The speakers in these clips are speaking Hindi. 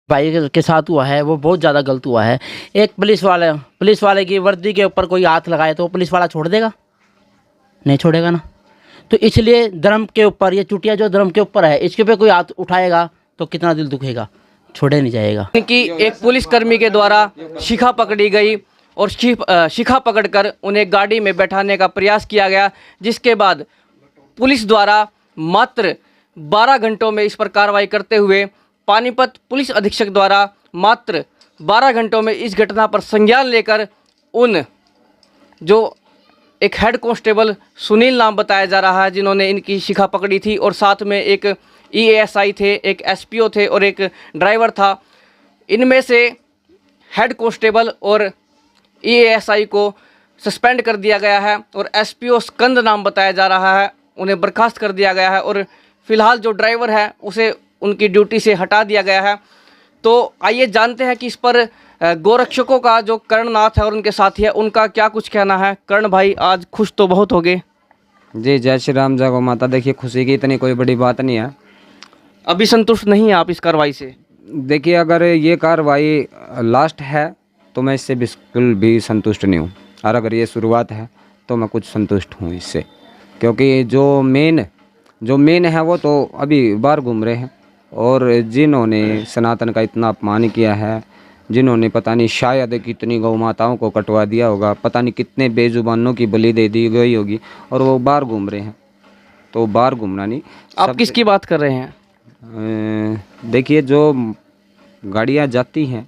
भाई के साथ हुआ है वो बहुत ज़्यादा गलत हुआ है। एक पुलिस वाले की वर्दी के ऊपर कोई हाथ लगाए तो पुलिस वाला छोड़ देगा? नहीं छोड़ेगा ना। तो इसलिए धर्म के ऊपर, ये चुटिया जो धर्म के ऊपर है, इसके पे कोई हाथ उठाएगा तो कितना दिल दुखेगा, छोड़े नहीं जाएगा। कि एक पुलिसकर्मी के द्वारा शिखा पकड़ी गई और शिखा पकड़कर उन्हें गाड़ी में बैठाने का प्रयास किया गया, जिसके बाद पुलिस द्वारा मात्र 12 घंटों में इस पर कार्रवाई करते हुए पानीपत पुलिस अधीक्षक द्वारा मात्र 12 घंटों में इस घटना पर संज्ञान लेकर उन जो एक हेड कांस्टेबल सुनील नाम बताया जा रहा है जिन्होंने इनकी शिखा पकड़ी थी, और साथ में एक EASI थे, एक SPO थे और एक ड्राइवर था। इनमें से हेड कांस्टेबल और EASI को सस्पेंड कर दिया गया है और SPO स्कंद नाम बताया जा रहा है, उन्हें बर्खास्त कर दिया गया है और फिलहाल जो ड्राइवर है उसे उनकी ड्यूटी से हटा दिया गया है। तो आइए जानते हैं कि इस पर गोरक्षकों का जो कर्णनाथ है और उनके साथी है उनका क्या कुछ कहना है। कर्ण भाई, आज खुश तो बहुत हो गए। जी, जय श्री राम, जय गौ माता। देखिए, खुशी की इतनी कोई बड़ी बात नहीं है। अभी संतुष्ट नहीं हैं आप इस कार्रवाई से? देखिए, अगर ये कार्रवाई लास्ट है तो मैं इससे बिल्कुल भी संतुष्ट नहीं हूँ, और अगर ये शुरुआत है तो मैं कुछ संतुष्ट हूँ इससे, क्योंकि जो मेन है वो तो अभी बाहर घूम रहे हैं, और जिन्होंने सनातन का इतना अपमान किया है, जिन्होंने पता नहीं शायद कितनी गौ माताओं को कटवा दिया होगा, पता नहीं कितने बेजुबानों की बलि दे दी गई होगी, और वो बाहर घूम रहे हैं। तो बाहर घूमना नहीं। आप किसकी बात कर रहे हैं? देखिए, जो गाड़ियाँ जाती हैं,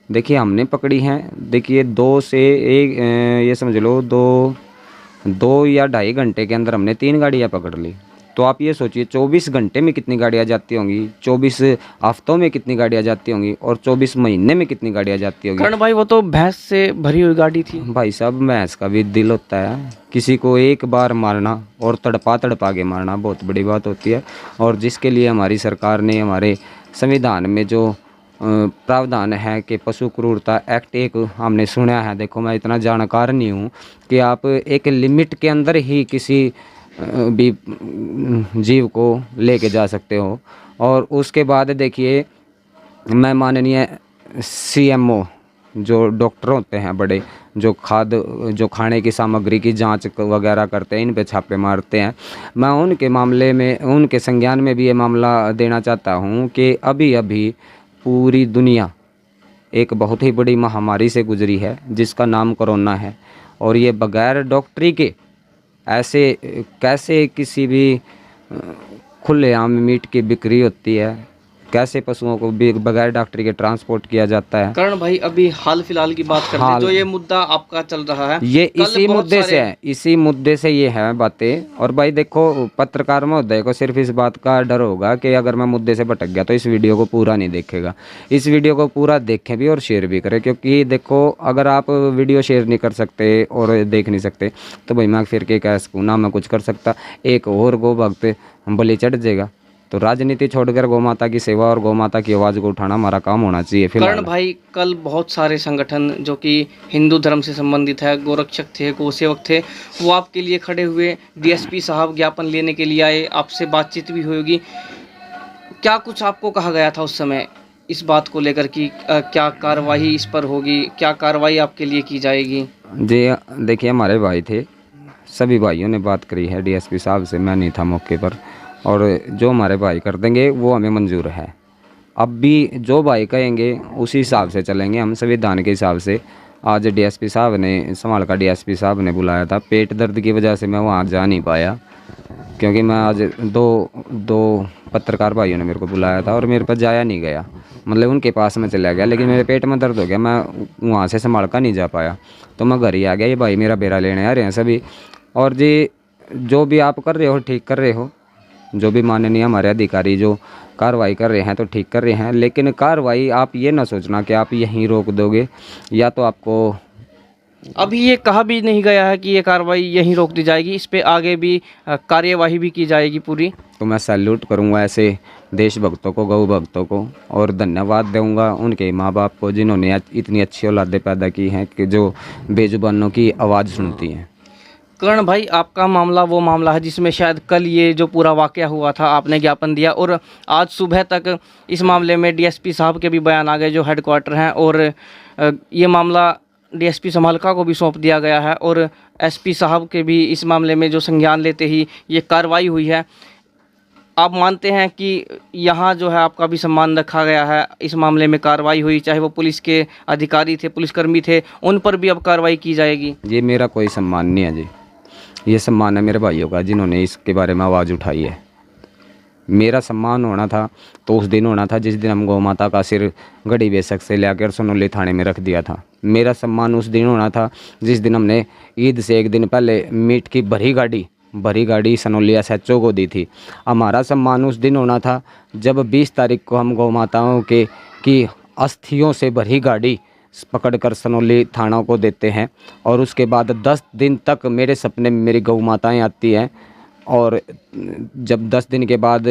देखिए हमने पकड़ी हैं, देखिए 2 से 1, ये समझ लो 2 या 2.5 घंटे के अंदर हमने 3 गाड़ियाँ पकड़ ली। तो आप ये सोचिए 24 घंटे में कितनी गाड़ियाँ जाती होंगी, 24 हफ्तों में कितनी गाड़ियाँ जाती होंगी, और 24 महीने में कितनी गाड़ियाँ जाती होंगी। कर्ण भाई, वो तो भैंस से भरी हुई गाड़ी थी। भाई साहब, भैंस का भी दिल होता है। किसी को एक बार मारना और तड़पा के मारना बहुत बड़ी बात होती है, और जिसके लिए हमारी सरकार ने हमारे संविधान में जो प्रावधान है कि पशु क्रूरता एक्ट एक हमने सुना है। देखो, मैं इतना जानकार नहीं हूँ कि आप एक लिमिट के अंदर ही किसी भी जीव को लेके जा सकते हो। और उसके बाद देखिए, मैं माननीय CMO जो डॉक्टर होते हैं बड़े, जो खाने की सामग्री की जांच वगैरह करते हैं, इन पे छापे मारते हैं, मैं उनके मामले में, उनके संज्ञान में भी ये मामला देना चाहता हूँ कि अभी पूरी दुनिया एक बहुत ही बड़ी महामारी से गुजरी है जिसका नाम कोरोना है, और ये बगैर डॉक्टरी के ऐसे कैसे किसी भी खुलेआम मीट की बिक्री होती है, कैसे पशुओं को भी बगैर डॉक्टरी के ट्रांसपोर्ट किया जाता है। कर्ण भाई, अभी हाल फिलहाल की बात करते हैं, जो ये मुद्दा आपका चल रहा है, ये इसी मुद्दे से ये है बातें। और भाई देखो, पत्रकार महोदय को सिर्फ इस बात का डर होगा कि अगर मैं मुद्दे से भटक गया तो इस वीडियो को पूरा नहीं देखेगा। इस वीडियो को पूरा देखें भी और शेयर भी करें, क्योंकि देखो, अगर आप वीडियो शेयर नहीं कर सकते और देख नहीं सकते तो भाई मैं फिर के कह सकूँ ना, मैं कुछ कर सकता। एक और गो भक्त बलि चढ़ जाएगा। तो राजनीति छोड़कर गौ माता की सेवा और गौ माता की आवाज़ को उठाना हमारा काम होना चाहिए। कर्ण भाई, कल बहुत सारे संगठन जो कि हिंदू धर्म से संबंधित है, गोरक्षक थे, गोसेवक थे, वो आपके लिए खड़े हुए। DSP साहब ज्ञापन लेने के लिए आए, आपसे बातचीत भी होगी। क्या कुछ आपको कहा गया था उस समय इस बात को लेकर कि क्या कार्रवाई इस पर होगी, क्या कार्रवाई आपके लिए की जाएगी? जी देखिए, हमारे भाई थे, सभी भाइयों ने बात करी है DSP साहब से, मैं नहीं था मौके पर, और जो हमारे भाई कर देंगे वो हमें मंजूर है। अब भी जो भाई कहेंगे उसी हिसाब से चलेंगे हम, संविधान के हिसाब से। आज DSP साहब ने, समाल का DSP साहब ने बुलाया था, पेट दर्द की वजह से मैं वहाँ जा नहीं पाया, क्योंकि मैं आज दो पत्रकार भाइयों ने मेरे को बुलाया था और मेरे पास जाया नहीं गया, मतलब उनके पास में चला गया, लेकिन मेरे पेट में दर्द हो गया, मैं वहाँ से संभाल का नहीं जा पाया, तो मैं घर ही आ गया। ये भाई मेरा बेरा लेने आ रहे हैं सभी। और जी, जो भी आप कर रहे हो ठीक कर रहे हो, जो भी माननीय हमारे अधिकारी जो कार्रवाई कर रहे हैं तो ठीक कर रहे हैं, लेकिन कार्रवाई आप ये ना सोचना कि आप यहीं रोक दोगे, या तो आपको अभी ये कहा भी नहीं गया है कि ये कार्रवाई यहीं रोक दी जाएगी, इस पे आगे भी कार्यवाही भी की जाएगी पूरी। तो मैं सैल्यूट करूंगा ऐसे देशभक्तों को, गौ भक्तों को, और धन्यवाद दूंगा उनके माँ बाप को जिन्होंने इतनी अच्छी औलादें पैदा की हैं कि जो बेजुबानों की आवाज़ सुनती हैं। करण भाई, आपका मामला वो मामला है जिसमें शायद कल ये जो पूरा वाकया हुआ था आपने ज्ञापन दिया, और आज सुबह तक इस मामले में डीएसपी साहब के भी बयान आ गए जो हेडक्वार्टर हैं, और ये मामला डीएसपी समालका को भी सौंप दिया गया है, और एसपी साहब के भी इस मामले में जो संज्ञान लेते ही ये कार्रवाई हुई है। आप मानते हैं कि यहाँ जो है आपका भी सम्मान रखा गया है, इस मामले में कार्रवाई हुई, चाहे वो पुलिस के अधिकारी थे, पुलिसकर्मी थे, उन पर भी अब कार्रवाई की जाएगी? ये मेरा कोई सम्मान नहीं है जी, ये सम्मान है मेरे भाइयों का जिन्होंने इसके बारे में आवाज़ उठाई है। मेरा सम्मान होना था तो उस दिन होना था जिस दिन हम गौ माता का सिर गढ़ी बेशक से लेकर सोनौली थाने में रख दिया था। मेरा सम्मान उस दिन होना था जिस दिन हमने ईद से एक दिन पहले मीट की भरी गाड़ी सोनौली SHO को दी थी। हमारा सम्मान उस दिन होना था जब 20 तारीख को हम गौ माताओं की अस्थियों से भरी गाड़ी पकड़कर सोनौली थाना को देते हैं, और उसके बाद 10 दिन तक मेरे सपने में मेरी गौ माताएँ आती हैं, और जब 10 दिन के बाद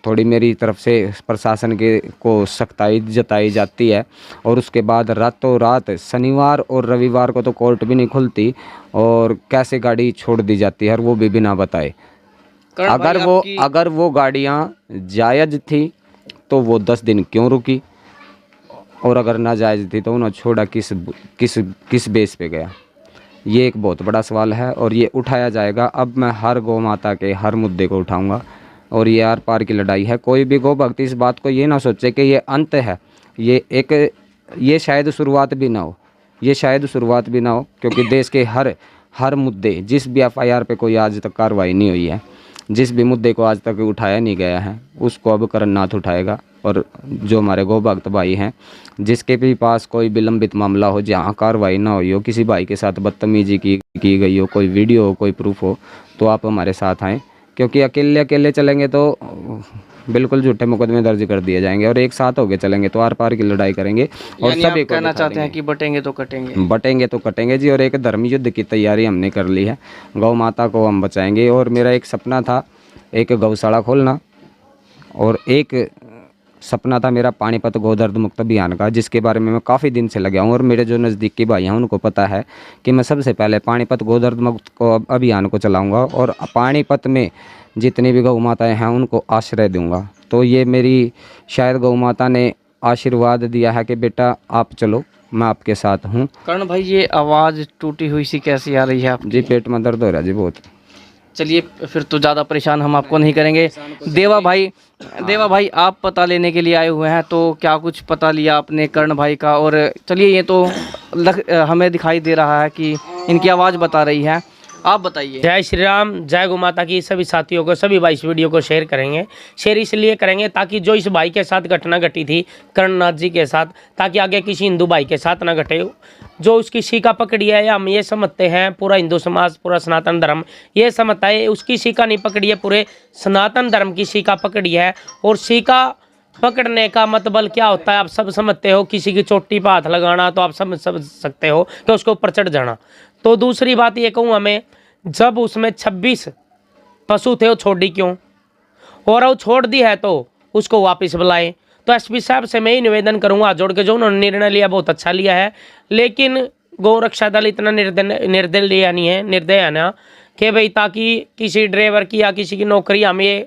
थोड़ी मेरी तरफ से प्रशासन को सख्ताई जताई जाती है, और उसके बाद रातों रात शनिवार और रविवार को तो कोर्ट भी नहीं खुलती, और कैसे गाड़ी छोड़ दी जाती है, और वो भी बिना बताए। अगर वो गाड़ियाँ जायज़ थी तो वो 10 दिन क्यों रुकी, और अगर नाजायज़ थी तो उन्होंने छोड़ा किस बेस पे गया? ये एक बहुत बड़ा सवाल है, और ये उठाया जाएगा। अब मैं हर गौ माता के हर मुद्दे को उठाऊंगा, और ये आर पार की लड़ाई है। कोई भी गौ भक्त इस बात को ये ना सोचे कि ये अंत है, ये शायद शुरुआत भी ना हो, क्योंकि देश के हर मुद्दे, जिस भी FIR पे कोई आज तक कार्रवाई नहीं हुई है, जिस भी मुद्दे को आज तक उठाया नहीं गया है, उसको अब करननाथ उठाएगा। और जो हमारे गौ भक्त भाई हैं, जिसके भी पास कोई विलंबित मामला हो, जहाँ कार्रवाई ना हुई हो, किसी भाई के साथ बदतमीजी की गई हो, कोई वीडियो हो, कोई प्रूफ हो, तो आप हमारे साथ आएँ, क्योंकि अकेले चलेंगे तो बिल्कुल झूठे मुकदमे दर्ज कर दिए जाएंगे, और एक साथ होके चलेंगे तो आर पार की लड़ाई करेंगे। और सभी को कहना चाहते हैं कि बटेंगे तो कटेंगे जी, और एक धर्म युद्ध की तैयारी हमने कर ली है। गौ माता को हम बचाएंगे, और मेरा एक सपना था एक गौशाला खोलना, और एक सपना था मेरा पानीपत गोदर्द मुक्त अभियान का, जिसके बारे में मैं काफ़ी दिन से लगा हूँ, और मेरे जो नज़दीकी भाई हैं उनको पता है कि मैं सबसे पहले पानीपत गोदर्द मुक्त अभियान को चलाऊँगा, और पानीपत में जितनी भी गौ माताएँ हैं उनको आश्रय दूँगा। तो ये मेरी शायद गौ माता ने आशीर्वाद दिया है कि बेटा आप चलो, मैं आपके साथ हूँ। करण भाई, ये आवाज़ टूटी हुई सी कैसी आ रही है आप? जी, पेट में दर्द हो रहा है जी बहुत। चलिए फिर तो ज़्यादा परेशान हम आपको नहीं करेंगे। देवा भाई आप पता लेने के लिए आए हुए हैं, तो क्या कुछ पता लिया आपने करण भाई का? और चलिए, ये तो हमें दिखाई दे रहा है कि इनकी आवाज़ बता रही है, आप बताइए। जय श्री राम, जय गौ माता की। सभी साथियों को, सभी भाई इस वीडियो को शेयर करेंगे। शेयर इसलिए करेंगे ताकि जो इस भाई के साथ घटना घटी थी करणनाथ जी के साथ, ताकि आगे किसी हिंदू भाई के साथ ना घटे। जो उसकी शिका पकड़ी है, हम ये समझते हैं, पूरा हिंदू समाज, पूरा सनातन धर्म ये समझता है उसकी शिका नहीं पकड़ी है, पूरे सनातन धर्म की शिका पकड़ी है। और शिका पकड़ने का मतलब क्या होता है आप सब समझते हो। किसी की चोटी पर हाथ लगाना तो आप समझ सकते हो कि उसके ऊपर चढ़ जाना। तो दूसरी बात ये कहूँ, हमें जब उसमें 26 पशु थे वो छोड़ दी क्यों, और वो छोड़ दी है तो उसको वापस बुलाएं। तो एसपी साहब से मैं ही निवेदन करूंगा जोड़ के, जो उन्होंने निर्णय लिया बहुत अच्छा लिया है, लेकिन गौ रक्षा दल इतना निर्दय लिया नहीं है, निर्दय है ना कि भाई ताकि किसी ड्राइवर की या किसी की नौकरी हम ये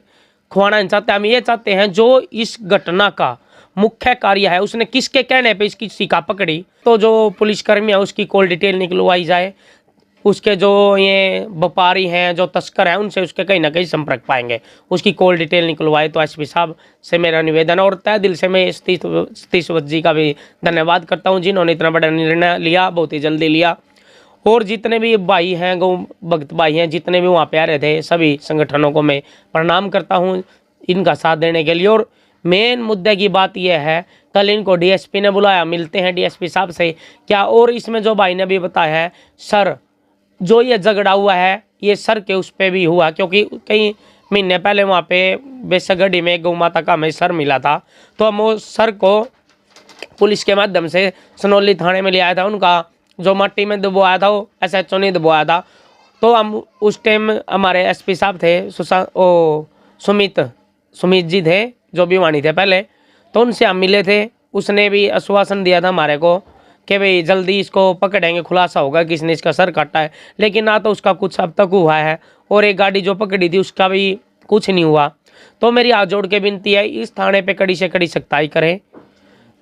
खुआना नहीं चाहते। हम ये चाहते हैं जो इस घटना का मुख्य कार्य है, उसने किसके कहने पे इसकी शिका पकड़ी, तो जो पुलिसकर्मी है उसकी कॉल डिटेल निकलवाई जाए। उसके जो ये व्यापारी हैं, जो तस्कर हैं, उनसे उसके कहीं ना कहीं संपर्क पाएंगे, उसकी कॉल डिटेल निकलवाए। तो एसपी साहब से मेरा निवेदन, और तय दिल से मैं सतीश वत्स जी का भी धन्यवाद करता हूं, जिन्होंने इतना बड़ा निर्णय लिया, बहुत ही जल्दी लिया। और जितने भी भाई हैं, गौ भक्त भाई हैं, जितने भी वहाँ पे आ रहे थे, सभी संगठनों को मैं प्रणाम करता हूँ इनका साथ देने के लिए। और मेन मुद्दे की बात यह है, कल इनको डीएसपी ने बुलाया, मिलते हैं डीएसपी साहब से क्या। और इसमें जो भाई ने भी बताया है, सर जो ये झगड़ा हुआ है ये सर के उस पर भी हुआ, क्योंकि कई महीने पहले वहाँ पे बेसगढ़ी में गौ माता का हमें सर मिला था, तो हम वो सर को पुलिस के माध्यम से सोनौली थाने में ले आया था। उनका जो मट्टी में दबवाया था वो SHO ने दबवाया था। तो हम उस टाइम हमारे एसपी साहब थे, सुमित जी थे, जो भिवानी थे पहले, तो उनसे हम मिले थे। उसने भी आश्वासन दिया था हमारे को कि भाई जल्दी इसको पकड़ेंगे, खुलासा होगा किसने इसका सर काटा है, लेकिन ना तो उसका कुछ अब तक हुआ है और एक गाड़ी जो पकड़ी थी उसका भी कुछ नहीं हुआ। तो मेरी हाथ जोड़ के विनती है, इस थाने पे कड़ी से कड़ी सख्ताई करें।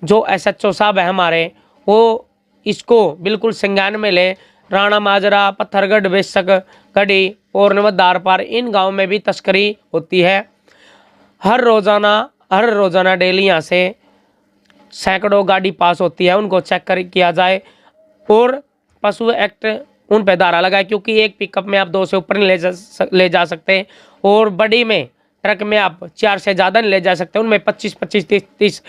जो SHO साहब है हमारे, वो इसको बिल्कुल संज्ञान में ले। राणा माजरा, पत्थरगढ़, बेशक, कड़ी और नवदार पार, इन गाँव में भी तस्करी होती है। हर रोज़ाना डेली यहाँ से सैकड़ों गाड़ी पास होती है, उनको चेक किया जाए और पशु एक्ट उन पे धारा लगाए, क्योंकि एक पिकअप में आप 2 से ऊपर नहीं ले जा सकते और बड़ी में ट्रक में आप 4 से ज़्यादा नहीं ले जा सकते। उनमें 25, 30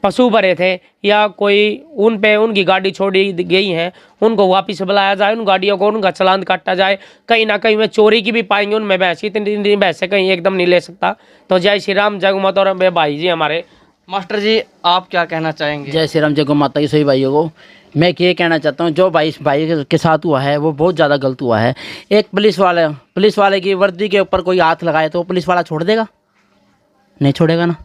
पशु भरे थे या कोई उन पे उनकी गाड़ी छोड़ी गई है, उनको वापस बुलाया जाए, उन गाड़ियों को उनका चालान काटा जाए। कहीं ना कहीं में चोरी की भी पाएंगे उनमें भैंस, इतनी भैंसे कहीं एकदम नहीं ले सकता। तो जय श्री राम, जय गौ माता। और मेरे भाई जी हमारे मास्टर जी, आप क्या कहना चाहेंगे? जय श्री राम, जय गौ माता की सभी भाइयों को। मैं ये कहना चाहता हूँ, जो भाई के साथ हुआ है वो बहुत ज़्यादा गलत हुआ है। एक पुलिस वाले की वर्दी के ऊपर कोई हाथ लगाए तो पुलिस वाला छोड़ देगा? नहीं छोड़ेगा ना।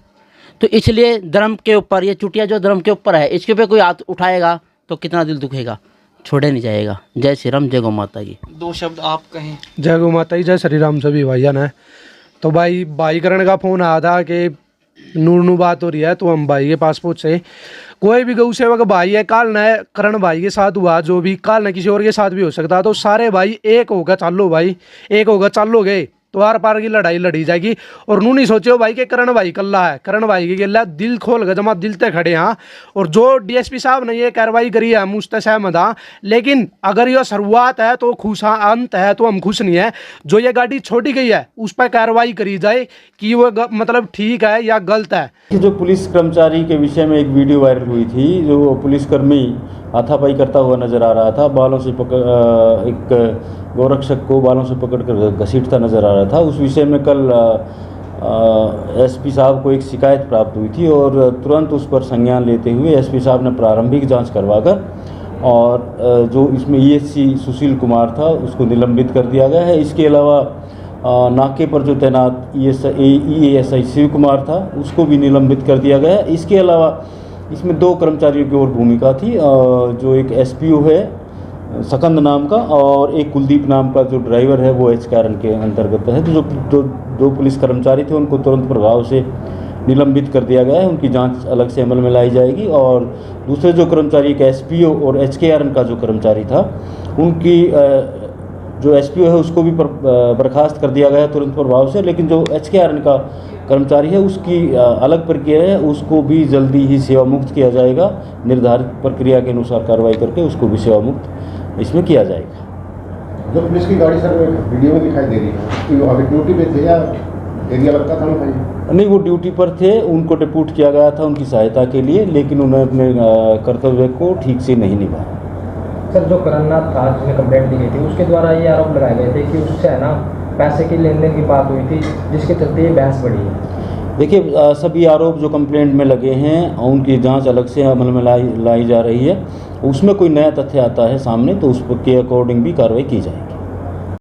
तो इसलिए धर्म के ऊपर, ये चुटिया जो धर्म के ऊपर है, इसके ऊपर कोई हाथ उठाएगा तो कितना दिल दुखेगा, छोड़े नहीं जाएगा। जय श्री राम, जय गौ माता की। 2 शब्द आप कहें। जय गौ माता की, जय श्री राम सभी भाईजान है। तो भाई करण का फ़ोन आया था कि नूर बात हो रही है, तो हम भाई के पास पहुँचे। कोई भी गौ सेवक भाई है, काल न करण भाई के साथ हुआ जो भी, काल न किसी और के साथ भी हो सकता। तो सारे भाई एक होगा चालो भाई, एक होगा चालो गए तो आर पार की लड़ाई लड़ी जाएगी। और नू नहीं सोचे भाई कि करण भाई कल्ला है, करण भाई की गिल्ला दिल खोल के जमा दिल ते खड़े हाँ। और जो DSP साहब ने ये कार्रवाई करी है, मुझ तक सहमत हाँ, लेकिन अगर यह शुरुआत है तो खुश हाँ, अंत है तो हम खुश नहीं है। जो ये गाड़ी छोड़ी गई है उस पर कार्रवाई करी जाए कि वो मतलब ठीक है या गलत है। जो पुलिस कर्मचारी के विषय में एक वीडियो वायरल हुई थी, जो पुलिसकर्मी हाथापाई करता हुआ नजर आ रहा था, बालों से एक गौरक्षक को बालों से पकड़कर घसीटता नजर आ रहा था। उस विषय में कल SP साहब को एक शिकायत प्राप्त हुई थी और तुरंत उस पर संज्ञान लेते हुए SP साहब ने प्रारंभिक जांच करवाकर और जो इसमें ESC सुशील कुमार था उसको निलंबित कर दिया गया है। इसके अलावा नाके पर जो तैनात EASI शिव कुमार था उसको भी निलंबित कर दिया गया है। इसके अलावा इसमें 2 कर्मचारियों की और भूमिका थी, जो एक SPO है सकंद नाम का और एक कुलदीप नाम का जो ड्राइवर है वो HKRN के अंतर्गत है। तो जो पुलिस कर्मचारी थे उनको तुरंत प्रभाव से निलंबित कर दिया गया है, उनकी जांच अलग से अमल में लाई जाएगी। और दूसरे जो कर्मचारी एक SPO और HKRN का जो कर्मचारी था, उनकी जो SPO है उसको भी बर्खास्त कर दिया गया है तुरंत प्रभाव से, लेकिन जो HKRN का कर्मचारी है उसकी अलग प्रक्रिया है, उसको भी जल्दी ही सेवा मुक्त किया जाएगा। निर्धारित प्रक्रिया के अनुसार कार्रवाई करके उसको भी सेवा मुक्त इसमें किया जाएगा। जो पुलिस की गाड़ी सर वीडियो में दिखाई दे रही है कि वो अभी ड्यूटी पे थे या एरिया लगता था ना? नहीं, वो ड्यूटी पर थे, उनको डिप्यूट किया गया था उनकी सहायता के लिए, लेकिन उन्होंने अपने कर्तव्य को ठीक से नहीं निभाया। सर, जो करन्नाथ था जिसने कंप्लेंट दी गई थी, उसके द्वारा ये आरोप लगाए गए थे कि उससे है ना पैसे की लेन देन की बात हुई थी, जिसके चलते ये बहस बढ़ी है। देखिए, सभी आरोप जो कंप्लेंट में लगे हैं उनकी जांच अलग से अमल में लाई जा रही है। उसमें कोई नया तथ्य आता है सामने तो उस के अकॉर्डिंग भी कार्रवाई की जाएगी।